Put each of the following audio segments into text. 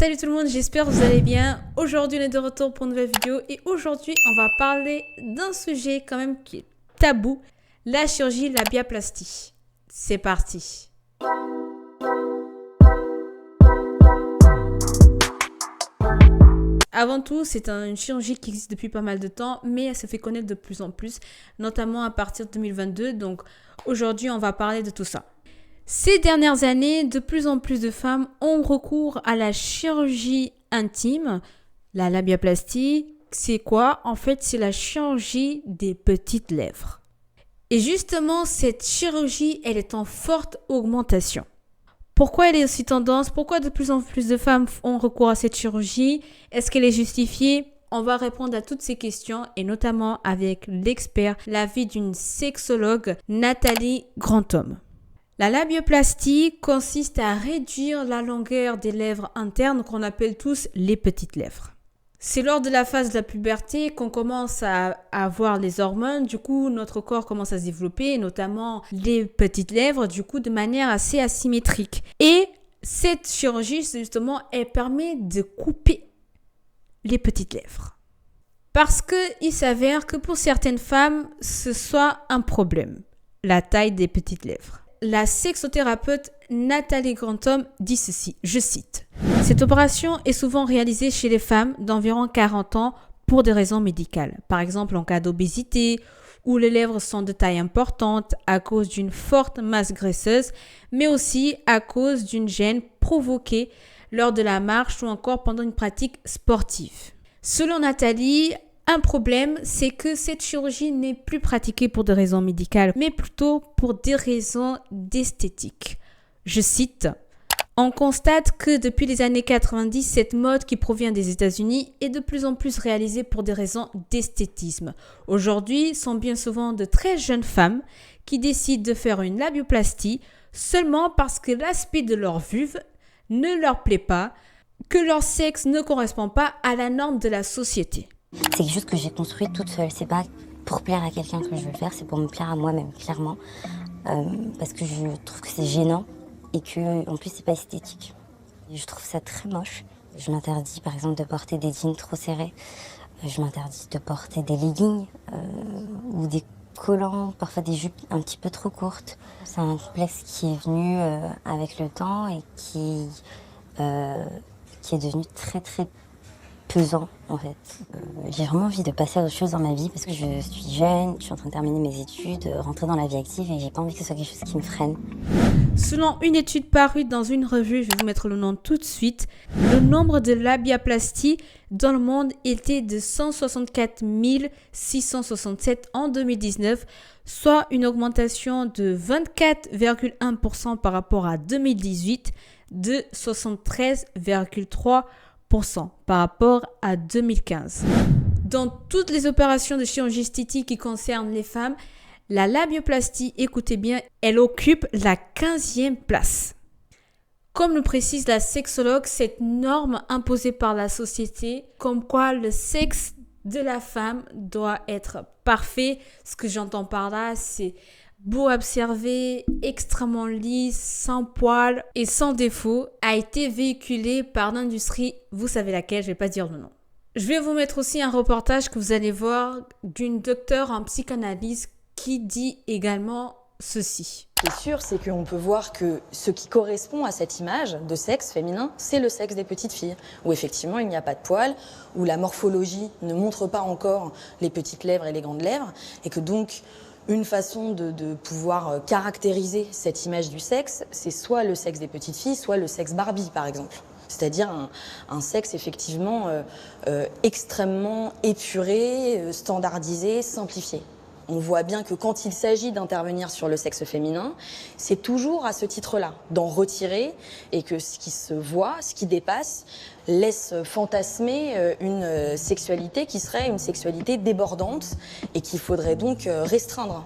Salut tout le monde, j'espère que vous allez bien. Aujourd'hui on est de retour pour une nouvelle vidéo et aujourd'hui on va parler d'un sujet quand même qui est tabou, la chirurgie labiaplastie. C'est parti. Avant tout, c'est une chirurgie qui existe depuis pas mal de temps, mais elle se fait connaître de plus en plus, notamment à partir de 2022. Donc aujourd'hui, on va parler de tout ça. Ces dernières années, de plus en plus de femmes ont recours à la chirurgie intime, la labiaplastie. C'est quoi? En fait, c'est la chirurgie des petites lèvres. Et justement, cette chirurgie, elle est en forte augmentation. Pourquoi elle est aussi tendance? Pourquoi de plus en plus de femmes ont recours à cette chirurgie? Est-ce qu'elle est justifiée? On va répondre à toutes ces questions et notamment avec l'expert, l'avis d'une sexologue, Nathalie Grandhomme. La labioplastie consiste à réduire la longueur des lèvres internes qu'on appelle tous les petites lèvres. C'est lors de la phase de la puberté qu'on commence à avoir les hormones, du coup notre corps commence à se développer, notamment les petites lèvres, du coup de manière assez asymétrique. Et cette chirurgie justement, elle permet de couper les petites lèvres. Parce qu'il s'avère que pour certaines femmes, ce soit un problème, la taille des petites lèvres. La sexothérapeute Nathalie Grandhomme dit ceci, je cite. « Cette opération est souvent réalisée chez les femmes d'environ 40 ans pour des raisons médicales. Par exemple, en cas d'obésité, où les lèvres sont de taille importante à cause d'une forte masse graisseuse, mais aussi à cause d'une gêne provoquée lors de la marche ou encore pendant une pratique sportive. » Selon Nathalie, un problème, c'est que cette chirurgie n'est plus pratiquée pour des raisons médicales, mais plutôt pour des raisons d'esthétique. Je cite, « On constate que depuis les années 90, cette mode qui provient des États-Unis est de plus en plus réalisée pour des raisons d'esthétisme. Aujourd'hui, sont bien souvent de très jeunes femmes qui décident de faire une labioplastie seulement parce que l'aspect de leur vulve ne leur plaît pas, que leur sexe ne correspond pas à la norme de la société. » C'est quelque chose que j'ai construit toute seule. C'est pas pour plaire à quelqu'un que je veux le faire, c'est pour me plaire à moi-même, clairement. Parce que je trouve que c'est gênant et que, en plus, c'est pas esthétique. Je trouve ça très moche. Je m'interdis, par exemple, de porter des jeans trop serrés. Je m'interdis de porter des leggings ou des collants, parfois des jupes un petit peu trop courtes. C'est un complexe qui est venu avec le temps et qui est devenu très, très pesant en fait. J'ai vraiment envie de passer à autre chose dans ma vie parce que je suis jeune, je suis en train de terminer mes études, rentrer dans la vie active et j'ai pas envie que ce soit quelque chose qui me freine. Selon une étude parue dans une revue, je vais vous mettre le nom tout de suite, le nombre de labiaplasties dans le monde était de 164 667 en 2019, soit une augmentation de 24,1% par rapport à 2018, de 73,3% par rapport à 2015. Dans toutes les opérations de chirurgie esthétique qui concernent les femmes, la labioplastie, écoutez bien, elle occupe la 15e place. Comme le précise la sexologue, cette norme imposée par la société, comme quoi le sexe de la femme doit être parfait, ce que j'entends par là, c'est beau à observer, extrêmement lisse, sans poils et sans défaut, a été véhiculé par l'industrie, vous savez laquelle, je ne vais pas dire le nom. Je vais vous mettre aussi un reportage que vous allez voir d'une docteure en psychanalyse qui dit également ceci. Ce qui est sûr, c'est qu'on peut voir que ce qui correspond à cette image de sexe féminin, c'est le sexe des petites filles, où effectivement il n'y a pas de poils, où la morphologie ne montre pas encore les petites lèvres et les grandes lèvres, et que donc une façon de pouvoir caractériser cette image du sexe, c'est soit le sexe des petites filles, soit le sexe Barbie, par exemple. C'est-à-dire un sexe effectivement extrêmement épuré, standardisé, simplifié. On voit bien que quand il s'agit d'intervenir sur le sexe féminin, c'est toujours à ce titre-là, d'en retirer et que ce qui se voit, ce qui dépasse, laisse fantasmer une sexualité qui serait une sexualité débordante et qu'il faudrait donc restreindre.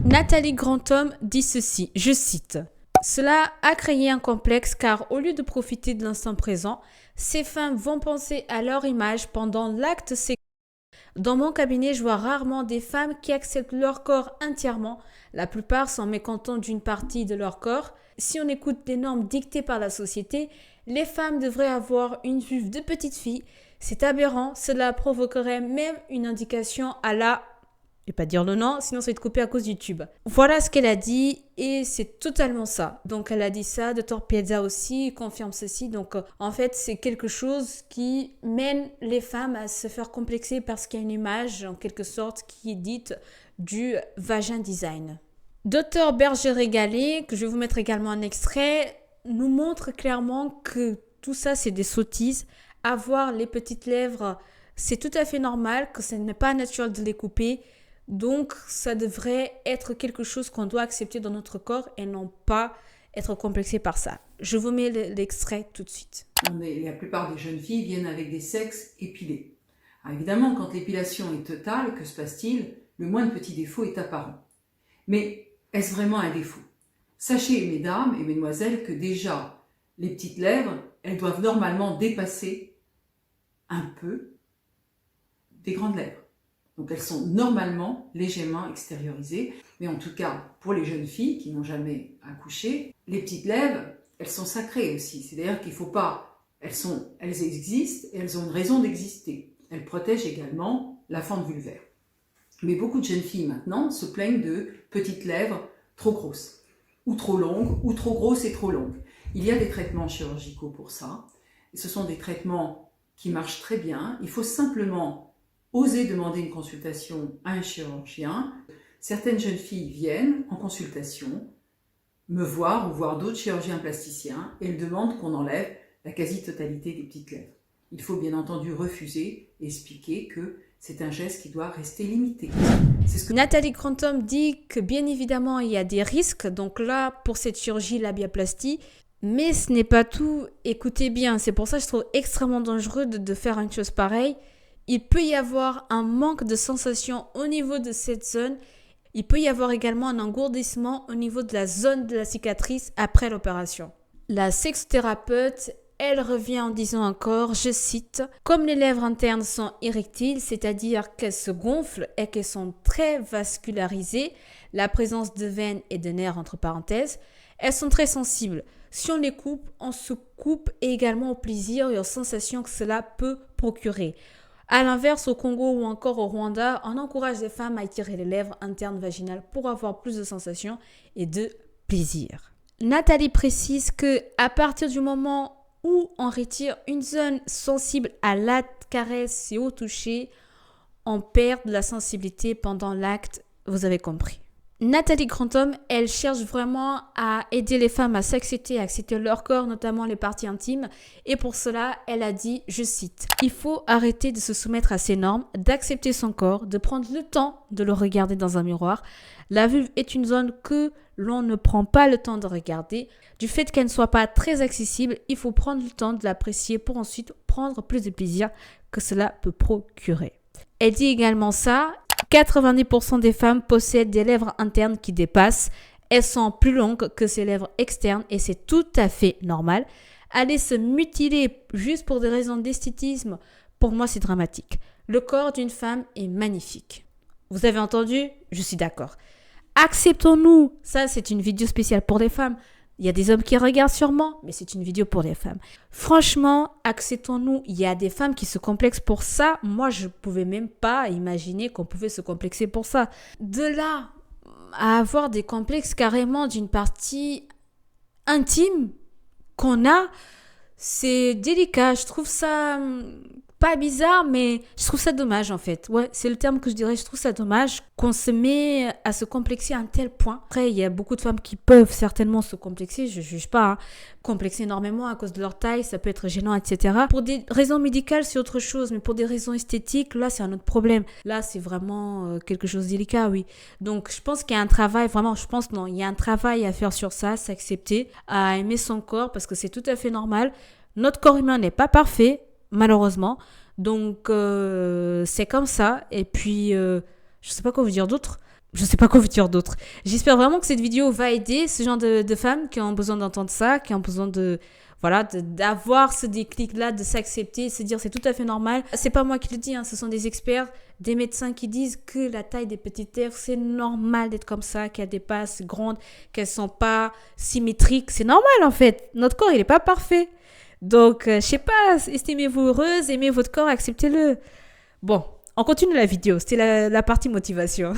Nathalie Grandhomme dit ceci, je cite. « Cela a créé un complexe car au lieu de profiter de l'instant présent, ces femmes vont penser à leur image pendant l'acte sexuel. Dans mon cabinet, je vois rarement des femmes qui acceptent leur corps entièrement. La plupart sont mécontents d'une partie de leur corps. Si on écoute les normes dictées par la société, Les femmes devraient avoir une vulve de petite fille. C'est aberrant, cela provoquerait même une indication à la... Je vais pas dire le nom, sinon ça va être coupé à cause du tube. Voilà ce qu'elle a dit et c'est totalement ça. Donc elle a dit ça, Dr Piazza aussi confirme ceci. Donc en fait c'est quelque chose qui mène les femmes à se faire complexer parce qu'il y a une image en quelque sorte qui est dite du vagin design. Dr Berger-Régalé, que je vais vous mettre également un extrait, nous montre clairement que tout ça c'est des sottises. Avoir les petites lèvres, c'est tout à fait normal, que ce n'est pas naturel de les couper. Donc, ça devrait être quelque chose qu'on doit accepter dans notre corps et non pas être complexé par ça. Je vous mets l'extrait tout de suite. La plupart des jeunes filles viennent avec des sexes épilés. Alors évidemment, quand l'épilation est totale, que se passe-t-il? Le moindre petit défaut est apparent. Mais est-ce vraiment un défaut? Sachez, mesdames et mesdemoiselles, que déjà, les petites lèvres, elles doivent normalement dépasser un peu des grandes lèvres. Donc elles sont normalement légèrement extériorisées, mais en tout cas pour les jeunes filles qui n'ont jamais accouché, les petites lèvres, elles sont sacrées aussi. C'est-à-dire qu'il ne faut pas, elles existent et elles ont une raison d'exister. Elles protègent également la fente vulvaire. Mais beaucoup de jeunes filles maintenant se plaignent de petites lèvres trop grosses, ou trop longues, ou trop grosses et trop longues. Il y a des traitements chirurgicaux pour ça. Et ce sont des traitements qui marchent très bien. Il faut simplement oser demander une consultation à un chirurgien. Certaines jeunes filles viennent en consultation me voir ou voir d'autres chirurgiens plasticiens et elles demandent qu'on enlève la quasi-totalité des petites lèvres. Il faut bien entendu refuser et expliquer que c'est un geste qui doit rester limité. Nathalie Crantom dit que bien évidemment il y a des risques, donc là pour cette chirurgie labiaplastie, mais ce n'est pas tout. Écoutez bien, c'est pour ça que je trouve extrêmement dangereux de faire une chose pareille. Il peut y avoir un manque de sensation au niveau de cette zone. Il peut y avoir également un engourdissement au niveau de la zone de la cicatrice après l'opération. La sexothérapeute, elle revient en disant encore, je cite, « Comme les lèvres internes sont érectiles, c'est-à-dire qu'elles se gonflent et qu'elles sont très vascularisées, la présence de veines et de nerfs entre parenthèses, elles sont très sensibles. Si on les coupe, on se coupe également au plaisir et aux sensations que cela peut procurer. » A l'inverse, au Congo ou encore au Rwanda, on encourage les femmes à étirer les lèvres internes vaginales pour avoir plus de sensations et de plaisir. Nathalie précise que à partir du moment où on retire une zone sensible à la caresse et au toucher, on perd de la sensibilité pendant l'acte, vous avez compris. Nathalie Crantom, elle cherche vraiment à aider les femmes à s'accepter, à accepter leur corps, notamment les parties intimes. Et pour cela, elle a dit, je cite, « Il faut arrêter de se soumettre à ces normes, d'accepter son corps, de prendre le temps de le regarder dans un miroir. La vulve est une zone que l'on ne prend pas le temps de regarder. Du fait qu'elle ne soit pas très accessible, il faut prendre le temps de l'apprécier pour ensuite prendre plus de plaisir que cela peut procurer. » Elle dit également ça. 90% des femmes possèdent des lèvres internes qui dépassent. Elles sont plus longues que ces lèvres externes et c'est tout à fait normal. Aller se mutiler juste pour des raisons d'esthétisme, pour moi c'est dramatique. Le corps d'une femme est magnifique. Vous avez entendu? Je suis d'accord. Acceptons-nous. Ça c'est une vidéo spéciale pour les femmes. Il y a des hommes qui regardent sûrement, mais c'est une vidéo pour les femmes. Franchement, acceptons-nous. Il y a des femmes qui se complexent pour ça. Moi, je ne pouvais même pas imaginer qu'on pouvait se complexer pour ça. De là à avoir des complexes carrément d'une partie intime qu'on a, c'est délicat. Je trouve ça pas bizarre, mais je trouve ça dommage en fait. Ouais, c'est le terme que je dirais. Je trouve ça dommage qu'on se met à se complexer à un tel point. Après, il y a beaucoup de femmes qui peuvent certainement se complexer. Je juge pas. Hein. Complexer énormément à cause de leur taille, ça peut être gênant, etc. Pour des raisons médicales, c'est autre chose. Mais pour des raisons esthétiques, là, c'est un autre problème. Là, c'est vraiment quelque chose de délicat, oui. Donc, je pense qu'il y a un travail, vraiment, il y a un travail à faire sur ça, s'accepter, à aimer son corps parce que c'est tout à fait normal. Notre corps humain n'est pas parfait. Malheureusement, donc c'est comme ça et puis je sais pas quoi vous dire d'autre. J'espère vraiment que cette vidéo va aider ce genre de femmes qui ont besoin d'entendre ça, qui ont besoin d'avoir ce déclic-là, de s'accepter, de se dire c'est tout à fait normal. C'est pas moi qui le dis, hein, ce sont des experts, des médecins qui disent que la taille des petites lèvres, c'est normal d'être comme ça, qu'elles dépassent grandes, qu'elles sont pas symétriques. C'est normal en fait. Notre corps, il est pas parfait. Donc, je sais pas, estimez-vous heureuse, aimez votre corps, acceptez-le. Bon, on continue la vidéo, c'était la partie motivation.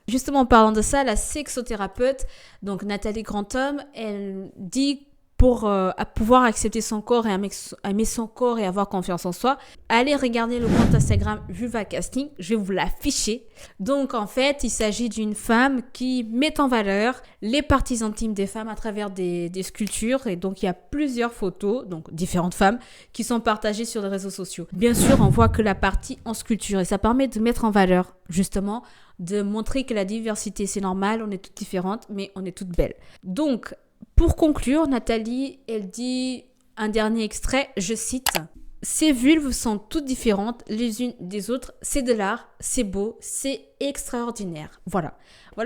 Justement, en parlant de ça, la sexothérapeute, donc Nathalie Grandhomme, elle dit pour pouvoir accepter son corps et aimer son corps et avoir confiance en soi, allez regarder le compte Instagram Vulva Casting, je vais vous l'afficher. Donc en fait, il s'agit d'une femme qui met en valeur les parties intimes des femmes à travers des sculptures, et donc il y a plusieurs photos, donc différentes femmes, qui sont partagées sur les réseaux sociaux. Bien sûr, on voit que la partie en sculpture, et ça permet de mettre en valeur, justement, de montrer que la diversité, c'est normal, on est toutes différentes, mais on est toutes belles. Donc, pour conclure, Nathalie, elle dit un dernier extrait, je cite « Ces vulves sont toutes différentes les unes des autres, c'est de l'art, c'est beau, c'est extraordinaire. » Voilà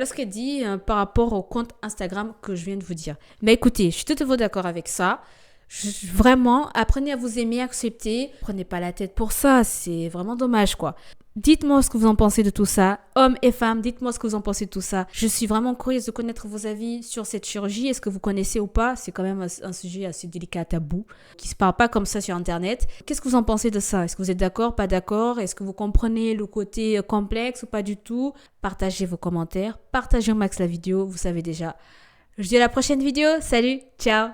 ce qu'elle dit par rapport au compte Instagram que je viens de vous dire. Mais écoutez, je suis tout à fait d'accord avec ça. Vraiment, apprenez à vous aimer, accepter. Prenez pas la tête pour ça, c'est vraiment dommage quoi. Dites-moi ce que vous en pensez de tout ça. Hommes et femmes, dites-moi ce que vous en pensez de tout ça. Je suis vraiment curieuse de connaître vos avis sur cette chirurgie. Est-ce que vous connaissez ou pas? C'est quand même un sujet assez délicat, tabou, qui se parle pas comme ça sur Internet. Qu'est-ce que vous en pensez de ça? Est-ce que vous êtes d'accord, pas d'accord? Est-ce que vous comprenez le côté complexe ou pas du tout? Partagez vos commentaires. Partagez au max la vidéo, vous savez déjà. Je vous dis à la prochaine vidéo. Salut, ciao!